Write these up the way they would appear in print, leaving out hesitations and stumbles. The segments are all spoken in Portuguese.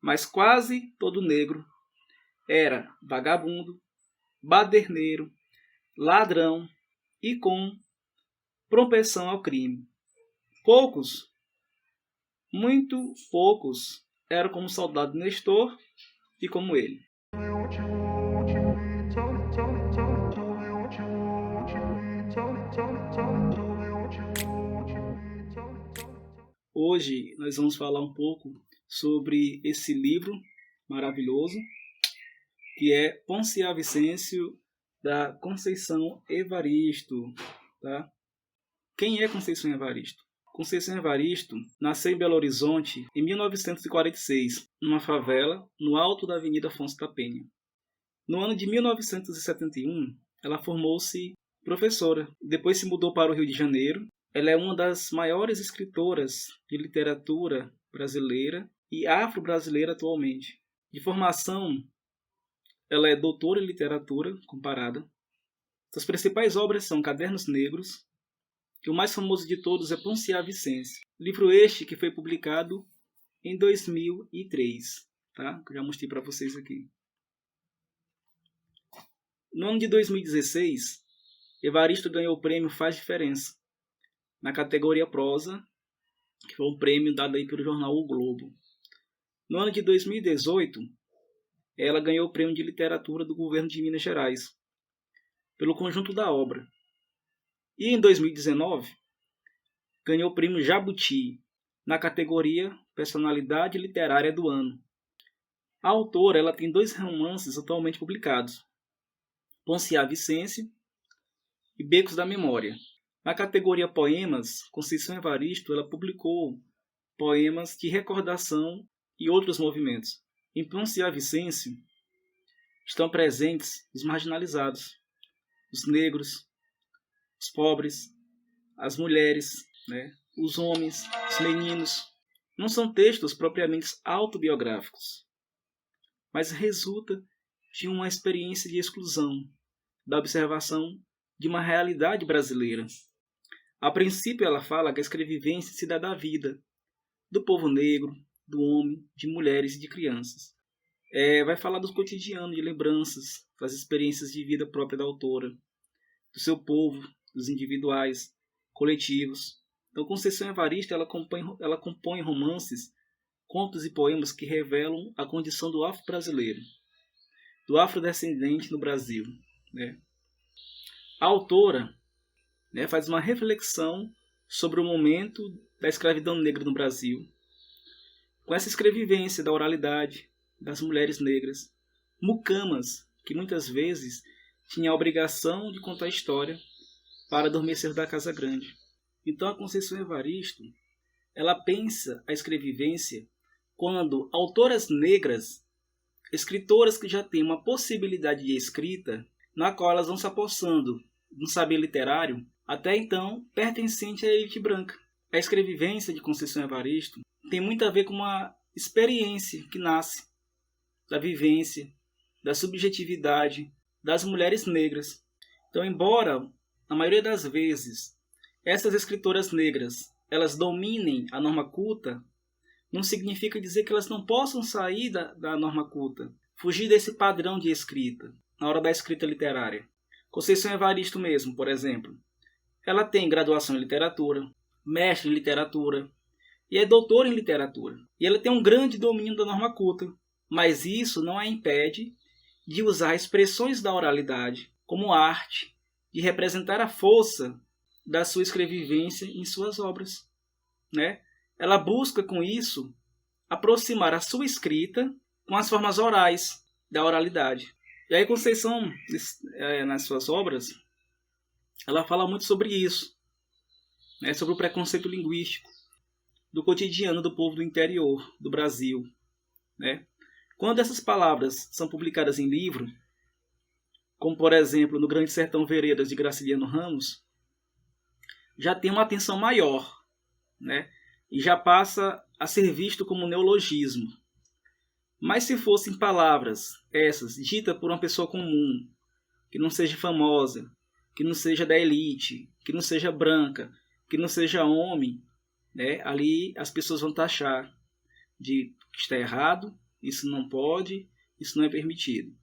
mas quase todo negro era vagabundo, baderneiro, ladrão e com propensão ao crime. Poucos, muito poucos, eram como o soldado Nestor e como ele. Hoje nós vamos falar um pouco sobre esse livro maravilhoso, que é Poncia Vicêncio, da Conceição Evaristo. Tá? Quem é Conceição Evaristo? Conceição Evaristo nasceu em Belo Horizonte em 1946, numa favela no alto da Avenida Afonso da Penha. No ano de 1971, ela formou-se professora. Depois se mudou para o Rio de Janeiro. Ela é uma das maiores escritoras de literatura brasileira e afro-brasileira atualmente. De formação, ela é doutora em literatura comparada. Suas principais obras são Cadernos Negros, que o mais famoso de todos é Poncia Vicêncio. Livro este que foi publicado em 2003, tá? Que eu já mostrei para vocês aqui. No ano de 2016, Evaristo ganhou o prêmio Faz Diferença, na categoria prosa, que foi um prêmio dado aí pelo jornal O Globo. No ano de 2018, ela ganhou o prêmio de literatura do governo de Minas Gerais, pelo conjunto da obra. E em 2019, ganhou o prêmio Jabuti, na categoria Personalidade Literária do Ano. A autora ela tem 2 romances atualmente publicados, Poncia Vicêncio e Becos da Memória. Na categoria Poemas, Conceição Evaristo ela publicou poemas de recordação e outros movimentos. Em Poncia Vicêncio estão presentes os marginalizados, os negros, os pobres, as mulheres, os homens, os meninos. Não são textos propriamente autobiográficos, mas resulta de uma experiência de exclusão, da observação de uma realidade brasileira. A princípio ela fala que a escrevivência se dá da vida, do povo negro, do homem, de mulheres e de crianças. Vai falar do cotidiano, de lembranças, das experiências de vida própria da autora, do seu povo, dos individuais, coletivos. Então, Conceição Evaristo ela compõe romances, contos e poemas que revelam a condição do afro-brasileiro, do afrodescendente no Brasil. A autora faz uma reflexão sobre o momento da escravidão negra no Brasil, com essa escrevivência da oralidade das mulheres negras, mucamas, que muitas vezes tinham a obrigação de contar a história para adormecer da casa grande. Então a Conceição Evaristo ela pensa a escrevivência quando autoras negras, escritoras que já têm uma possibilidade de escrita, na qual elas vão se apossando de um saber literário, até então pertencente à elite branca. A escrevivência de Conceição Evaristo tem muito a ver com uma experiência que nasce da vivência, da subjetividade das mulheres negras. Então, embora, na maioria das vezes, essas escritoras negras elas dominem a norma culta, não significa dizer que elas não possam sair da norma culta, fugir desse padrão de escrita, na hora da escrita literária. Conceição Evaristo mesmo, por exemplo, ela tem graduação em literatura, mestre em literatura e é doutora em literatura. E ela tem um grande domínio da norma culta, mas isso não a impede de usar expressões da oralidade como arte, de representar a força da sua escrevivência em suas obras. Ela busca com isso aproximar a sua escrita com as formas orais da oralidade. E aí Conceição, nas suas obras, ela fala muito sobre isso, sobre o preconceito linguístico, do cotidiano do povo do interior do Brasil. Quando essas palavras são publicadas em livro, como por exemplo no Grande Sertão Veredas de Graciliano Ramos, já tem uma atenção maior, e já passa a ser visto como neologismo. Mas se fossem palavras essas ditas por uma pessoa comum, que não seja famosa, que não seja da elite, que não seja branca, que não seja homem, ali as pessoas vão taxar de que está errado isso não pode, isso não é permitido.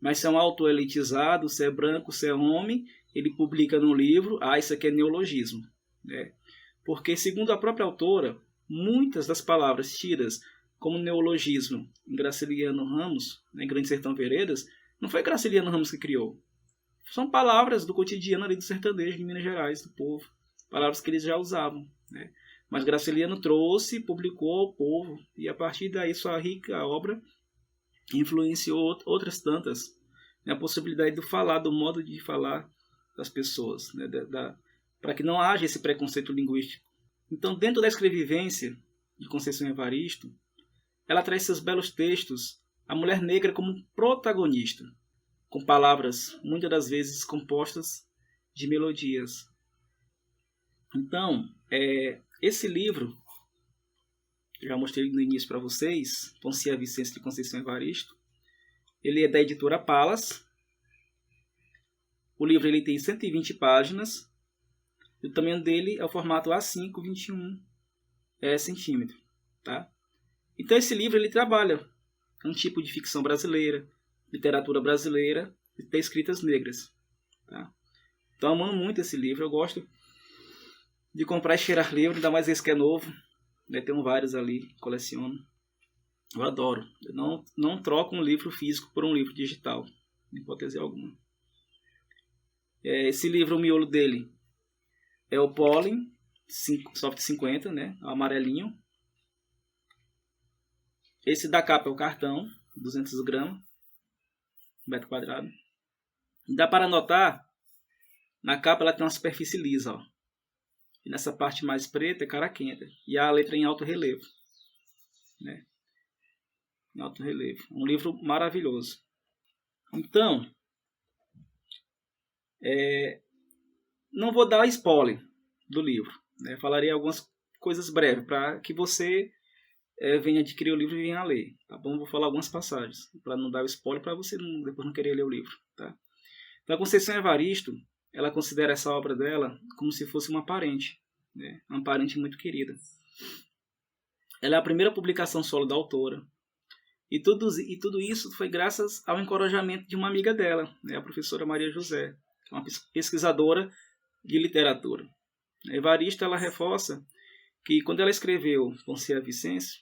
Mas se é um autor elitizado, se é branco, se é homem, ele publica num livro, isso aqui é neologismo, né? Porque, segundo a própria autora, muitas das palavras tidas como neologismo em Graciliano Ramos, em Grande Sertão Veredas, não foi Graciliano Ramos que criou. São palavras do cotidiano ali do sertanejo de Minas Gerais, do povo. Palavras que eles já usavam, né? Mas Graciliano trouxe, publicou ao povo, e a partir daí sua rica obra influenciou outras tantas. Né? A possibilidade de falar, do modo de falar das pessoas, né? Para que não haja esse preconceito linguístico. Então, dentro da escrevivência de Conceição Evaristo, ela traz seus belos textos, a mulher negra como protagonista, com palavras, muitas das vezes, compostas de melodias. Então, esse livro, que eu já mostrei no início para vocês, Poncia Vicência de Conceição Evaristo, ele é da editora Palas. O livro ele tem 120 páginas, e o tamanho dele é o formato A5, 21 centímetros. Tá? Então, esse livro ele trabalha um tipo de ficção brasileira, literatura brasileira, e tem escritas negras. Tá? Então, eu amo muito esse livro. Eu gosto de comprar e cheirar livro, ainda mais esse que é novo. Né? Tem vários ali, coleciono. Eu adoro. Eu não troco um livro físico por um livro digital, em hipótese alguma. Esse livro, o miolo dele é o Pólen Soft 50, né? O amarelinho. Esse da capa é o cartão, 200 gramas, metro quadrado. E dá para notar, na capa ela tem uma superfície lisa, ó. E nessa parte mais preta é cara quente. E a letra em alto relevo. Né? Em alto relevo. Um livro maravilhoso. Então, não vou dar spoiler do livro. Né? Falarei algumas coisas breves para que você venha adquirir o livro e venha ler. Tá bom? Vou falar algumas passagens para não dar o spoiler para você depois não querer ler o livro. Tá? Então, a Conceição Evaristo, ela considera essa obra dela como se fosse uma parente, né? Uma parente muito querida. Ela é a primeira publicação solo da autora. E tudo isso foi graças ao encorajamento de uma amiga dela, né? A professora Maria José, uma pesquisadora de literatura. A Evaristo ela reforça que quando ela escreveu Poncia Vicência,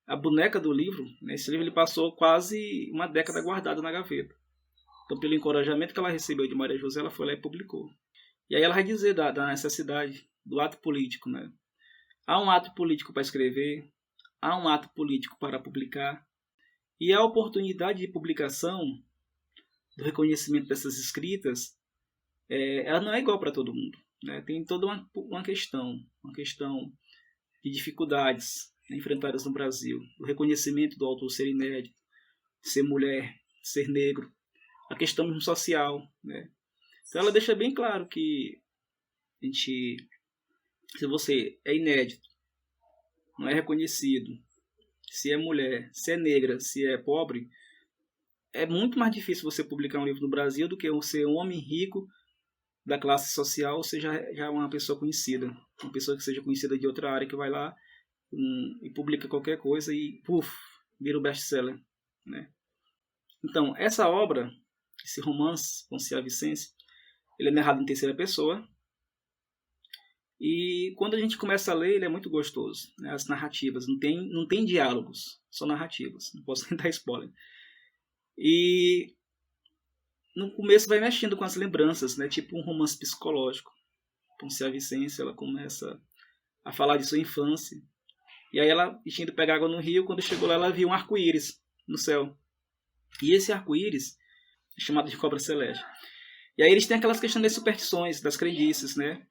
a boneca do livro, né? Esse livro ele passou quase uma década guardado na gaveta. Então, pelo encorajamento que ela recebeu de Maria José, ela foi lá e publicou. E aí ela vai dizer da necessidade do ato político. Né? Há um ato político para escrever, há um ato político para publicar, e a oportunidade de publicação, do reconhecimento dessas escritas, ela não é igual para todo mundo. Né? Tem toda uma questão de dificuldades, né, enfrentadas no Brasil. O reconhecimento do autor ser inédito, ser mulher, ser negro, a questão social, né? Então ela deixa bem claro que se você é inédito, não é reconhecido, se é mulher, se é negra, se é pobre, é muito mais difícil você publicar um livro no Brasil do que ser um homem rico da classe social, ou seja, já uma pessoa conhecida, uma pessoa que seja conhecida de outra área que vai lá e publica qualquer coisa e vira o best-seller, né? Então, essa obra, esse romance, Poncia Vicência, ele é narrado em terceira pessoa. E quando a gente começa a ler, ele é muito gostoso. Né? As narrativas, não tem diálogos, só narrativas. Não posso nem dar spoiler. E no começo vai mexendo com as lembranças, né? Tipo um romance psicológico. Poncia Vicência, ela começa a falar de sua infância. E aí ela tinha ido pegar água no rio, quando chegou lá ela viu um arco-íris no céu. E esse arco-íris é chamado de cobra celeste. E aí eles têm aquelas questões das superstições, das crendices, né?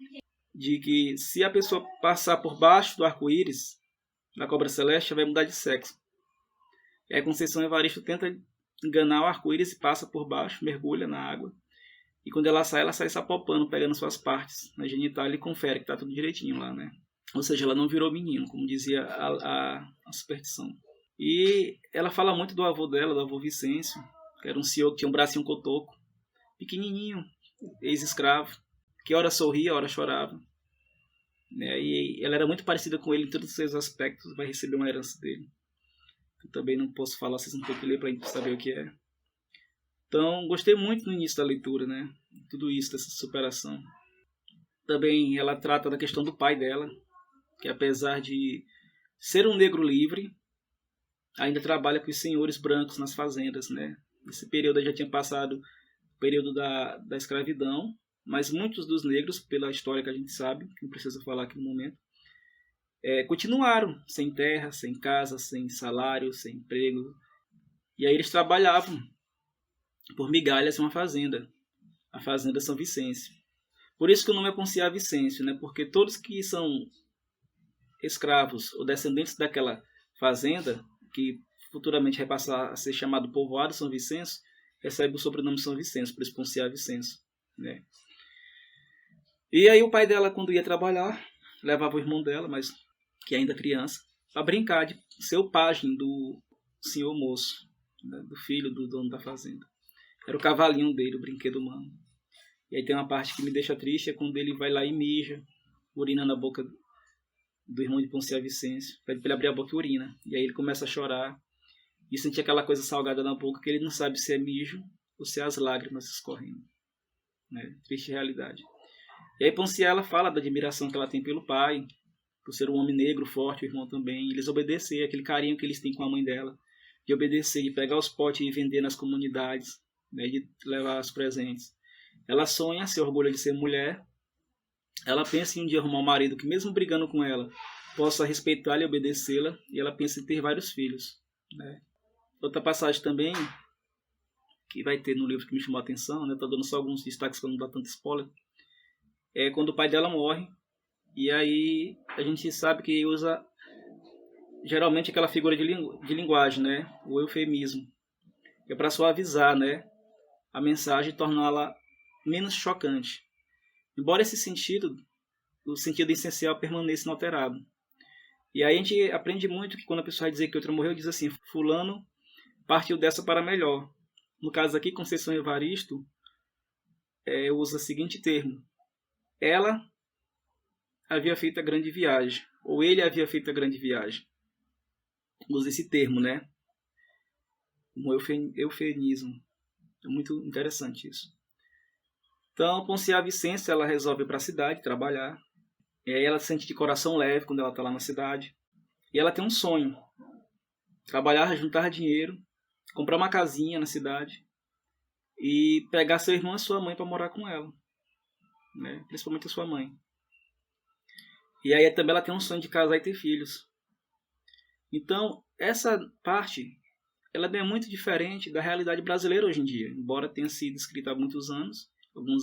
De que se a pessoa passar por baixo do arco-íris, da cobra celeste, vai mudar de sexo. E aí a Conceição Evaristo tenta enganar o arco-íris e passa por baixo, mergulha na água. E quando ela sai sapopando, pegando suas partes na genital e confere que tá tudo direitinho lá, né? Ou seja, ela não virou menino, como dizia a superstição. E ela fala muito do avô dela, do avô Vicêncio, que era um senhor que tinha um bracinho cotoco, pequenininho, ex-escravo, que ora sorria, ora chorava. Né? E ela era muito parecida com ele em todos os seus aspectos, vai receber uma herança dele. Eu também não posso falar, vocês vão ter que ler para saber o que é. Então, gostei muito no início da leitura, né? Tudo isso, dessa superação. Também ela trata da questão do pai dela, que apesar de ser um negro livre, ainda trabalha com os senhores brancos nas fazendas, né? Nesse período já tinha passado o período da escravidão, mas muitos dos negros, pela história que a gente sabe, não precisa falar aqui no momento, continuaram sem terra, sem casa, sem salário, sem emprego. E aí eles trabalhavam por migalhas em uma fazenda, a Fazenda São Vicêncio. Por isso que o nome é Ponciá Vicêncio, né? Porque todos que são escravos ou descendentes daquela fazenda, que futuramente vai passar a ser chamado Povoado São Vicêncio, recebe o sobrenome São Vicêncio, por isso Ponciá Vicêncio, né? E aí o pai dela, quando ia trabalhar, levava o irmão dela, mas que ainda criança, para brincar de ser o pajem do senhor moço, né? Do filho do dono da fazenda. Era o cavalinho dele, o brinquedo humano. E aí tem uma parte que me deixa triste, é quando ele vai lá e mija, urina na boca do irmão de Ponciá Vicêncio, pede para ele abrir a boca e urina. E aí ele começa a chorar e sentir aquela coisa salgada na boca, que ele não sabe se é mijo ou se é as lágrimas escorrendo, né? Triste realidade. E aí Ponciá, ela fala da admiração que ela tem pelo pai, por ser um homem negro, forte, o irmão também, e eles obedecer, aquele carinho que eles têm com a mãe dela, de obedecer, de pegar os potes e vender nas comunidades, né? De levar os presentes. Ela sonha, se orgulha de ser mulher. Ela pensa em um dia arrumar um marido que, mesmo brigando com ela, possa respeitá-la e obedecê-la. E ela pensa em ter vários filhos, né? Outra passagem também, que vai ter no livro que me chamou a atenção, né? Estou dando só alguns destaques para não dar tanto spoiler. É quando o pai dela morre. E aí a gente sabe que usa geralmente aquela figura de linguagem, né? O eufemismo. É para suavizar, né? A mensagem e torná-la menos chocante. Embora esse sentido, o sentido essencial, permaneça inalterado. E aí a gente aprende muito que quando a pessoa vai dizer que outra morreu, diz assim: fulano partiu dessa para melhor. No caso aqui, Conceição Evaristo usa o seguinte termo: ela havia feito a grande viagem, ou ele havia feito a grande viagem. Usa esse termo, né? Um eufemismo. É muito interessante isso. Então, Ponciá Vicêncio, ela resolve ir para a cidade trabalhar. E aí ela se sente de coração leve quando ela está lá na cidade. E ela tem um sonho: trabalhar, juntar dinheiro, comprar uma casinha na cidade e pegar seu irmão e sua mãe para morar com ela, né? Principalmente a sua mãe. E aí também ela tem um sonho de casar e ter filhos. Então, essa parte, ela é muito diferente da realidade brasileira hoje em dia, embora tenha sido escrita há alguns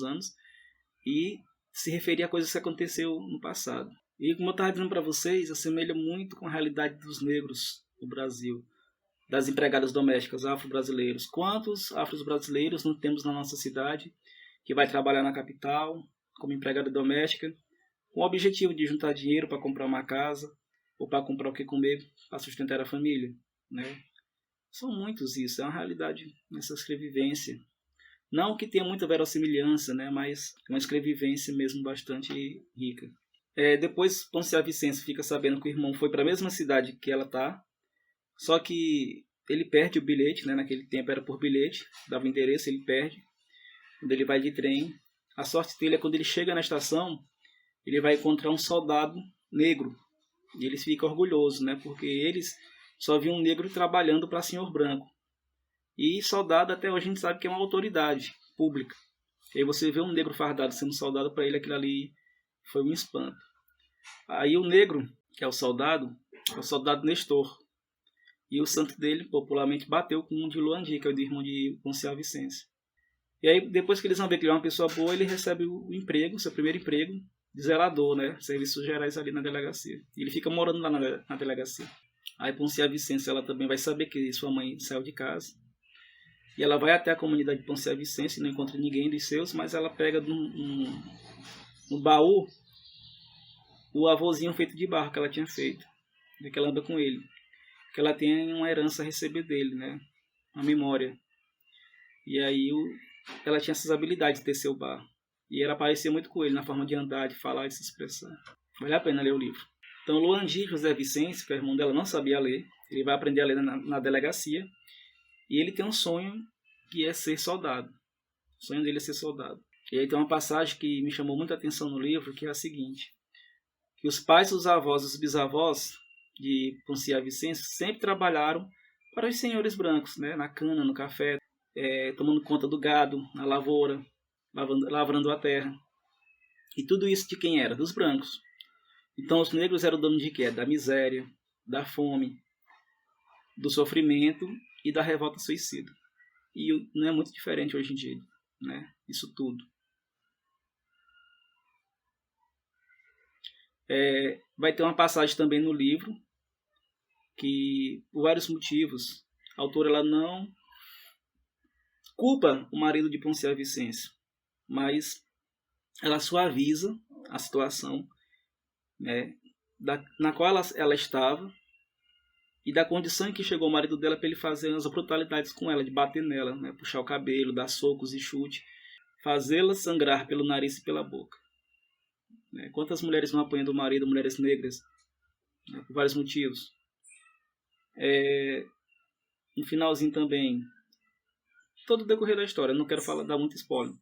anos, e se referir a coisas que aconteceu no passado. E como eu estava dizendo para vocês, assemelha muito com a realidade dos negros no Brasil, das empregadas domésticas afro-brasileiros. Quantos afro-brasileiros não temos na nossa cidade que vai trabalhar na capital como empregada doméstica, com o objetivo de juntar dinheiro para comprar uma casa ou para comprar o que comer para sustentar a família, né? São muitos isso, é uma realidade nessa escrevivência. Não que tenha muita verossimilhança, né, mas uma escrevivência mesmo bastante rica. Depois, Ponciá Vicêncio fica sabendo que o irmão foi para a mesma cidade que ela está, só que ele perde o bilhete, né, naquele tempo era por bilhete, dava endereço, ele perde. Quando ele vai de trem, a sorte dele é quando ele chega na estação, ele vai encontrar um soldado negro. E eles ficam orgulhosos, né, porque eles só viam um negro trabalhando para senhor branco. E soldado, até hoje a gente sabe que é uma autoridade pública. E aí você vê um negro fardado sendo soldado, para ele aquilo ali foi um espanto. Aí o negro, que é o soldado Nestor. E o santo dele, popularmente, bateu com um de Luandi, que é o irmão de Ponciá Vicêncio. E aí, depois que eles vão ver que ele é uma pessoa boa, ele recebe o emprego, seu primeiro emprego, de zelador, né? Serviços gerais ali na delegacia. E ele fica morando lá na delegacia. Aí Ponciá Vicêncio, ela também vai saber que sua mãe saiu de casa. E ela vai até a comunidade de Ponciá Vicêncio e não encontra ninguém dos seus, mas ela pega no baú o avôzinho feito de barro que ela tinha feito, que ela anda com ele. Que ela tem uma herança a receber dele, né? Uma memória. E aí ela tinha essas habilidades de tecer o barro. E ela parecia muito com ele na forma de andar, de falar, de se expressar. Vale a pena ler o livro. Então, Luandi José Vicêncio, que é o irmão dela, não sabia ler. Ele vai aprender a ler na delegacia e ele tem um sonho que é ser soldado. O sonho dele é ser soldado. E aí tem uma passagem que me chamou muita atenção no livro, que é a seguinte: que os pais, os avós e os bisavós de Poncia Vicêncio sempre trabalharam para os senhores brancos, né? Na cana, no café, tomando conta do gado, na lavoura, lavrando a terra. E tudo isso de quem era? Dos brancos. Então os negros eram donos de quê? Da miséria, da fome, do sofrimento e da revolta suicida. E não é muito diferente hoje em dia, né? Isso tudo. Vai ter uma passagem também no livro que, por vários motivos, a autora ela não culpa o marido de Poncia Vicêncio, mas ela suaviza a situação, né, na qual ela estava e da condição em que chegou o marido dela para ele fazer as brutalidades com ela, de bater nela, né, puxar o cabelo, dar socos e chute, fazê-la sangrar pelo nariz e pela boca. Quantas mulheres não apanham do marido, mulheres negras, né, por vários motivos. No finalzinho também, todo o decorrer da história, não quero dar muito spoiler.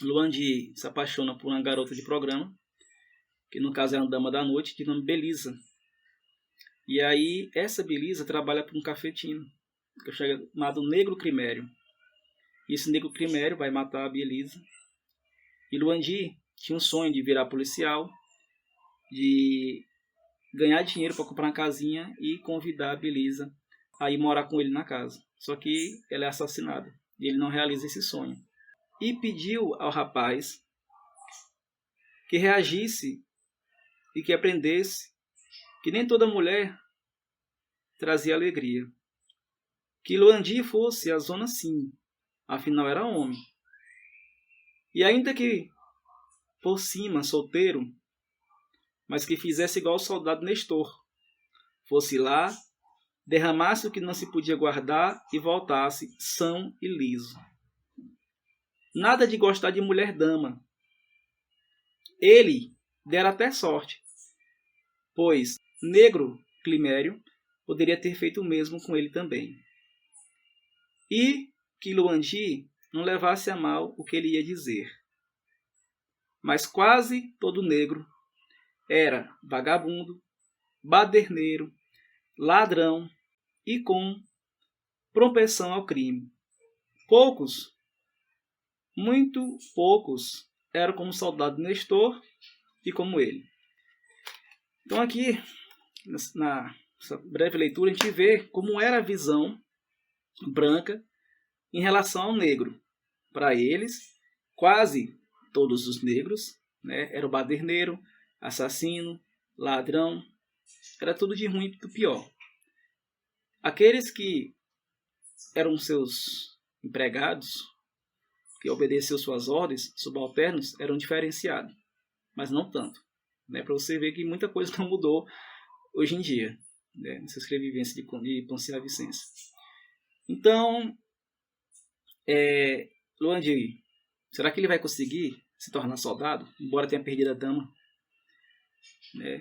Luandi se apaixona por uma garota de programa, que no caso é uma dama da noite, de nome Belisa. E aí essa Belisa trabalha para um cafetino, que é chamado Negro Crimério. E esse Negro Crimério vai matar a Belisa. E Luandi tinha um sonho de virar policial, de ganhar dinheiro para comprar uma casinha e convidar a Belisa a ir morar com ele na casa. Só que ela é assassinada e ele não realiza esse sonho. E pediu ao rapaz que reagisse e que aprendesse que nem toda mulher trazia alegria. Que Luandi fosse a zona sim, afinal era homem. E ainda que por cima, solteiro, mas que fizesse igual o soldado Nestor. Fosse lá, derramasse o que não se podia guardar e voltasse são e liso. Nada de gostar de mulher-dama. Ele dera até sorte, pois Negro Climério poderia ter feito o mesmo com ele também. E que Luandi não levasse a mal o que ele ia dizer. Mas quase todo negro era vagabundo, baderneiro, ladrão e com propensão ao crime. Poucos, muito poucos, eram como o soldado Nestor e como ele. Então aqui, nessa breve leitura, a gente vê como era a visão branca em relação ao negro. Para eles, quase todos os negros, né, eram baderneiro, assassino, ladrão, era tudo de ruim e do pior. Aqueles que eram seus empregados, que obedeciam suas ordens, subalternos, eram diferenciados, mas não tanto. Né, para você ver que muita coisa não mudou hoje em dia, né, nessa escrevivência de Poncia Vicêncio. Então, Luandi, será que ele vai conseguir se tornar soldado, embora tenha perdido a dama?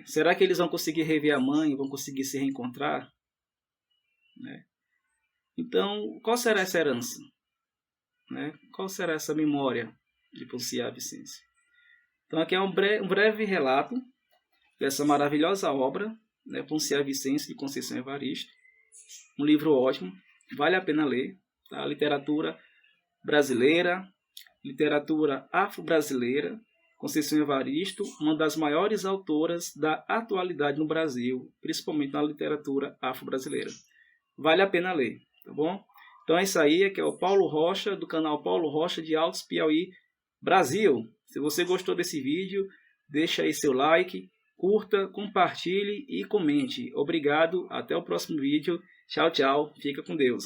Será que eles vão conseguir rever a mãe, vão conseguir se reencontrar? Então, qual será essa herança? Qual será essa memória de Poncia Vicêncio? Então, aqui é um breve relato dessa maravilhosa obra, né, Poncia Vicêncio de Conceição Evaristo. Um livro ótimo, vale a pena ler. Tá? Literatura brasileira, literatura afro-brasileira. Conceição Evaristo, uma das maiores autoras da atualidade no Brasil, principalmente na literatura afro-brasileira. Vale a pena ler, tá bom? Então é isso aí, aqui é o Paulo Rocha, do canal Paulo Rocha de Altos Piauí, Brasil. Se você gostou desse vídeo, deixa aí seu like, curta, compartilhe e comente. Obrigado, até o próximo vídeo. Tchau, tchau, fica com Deus.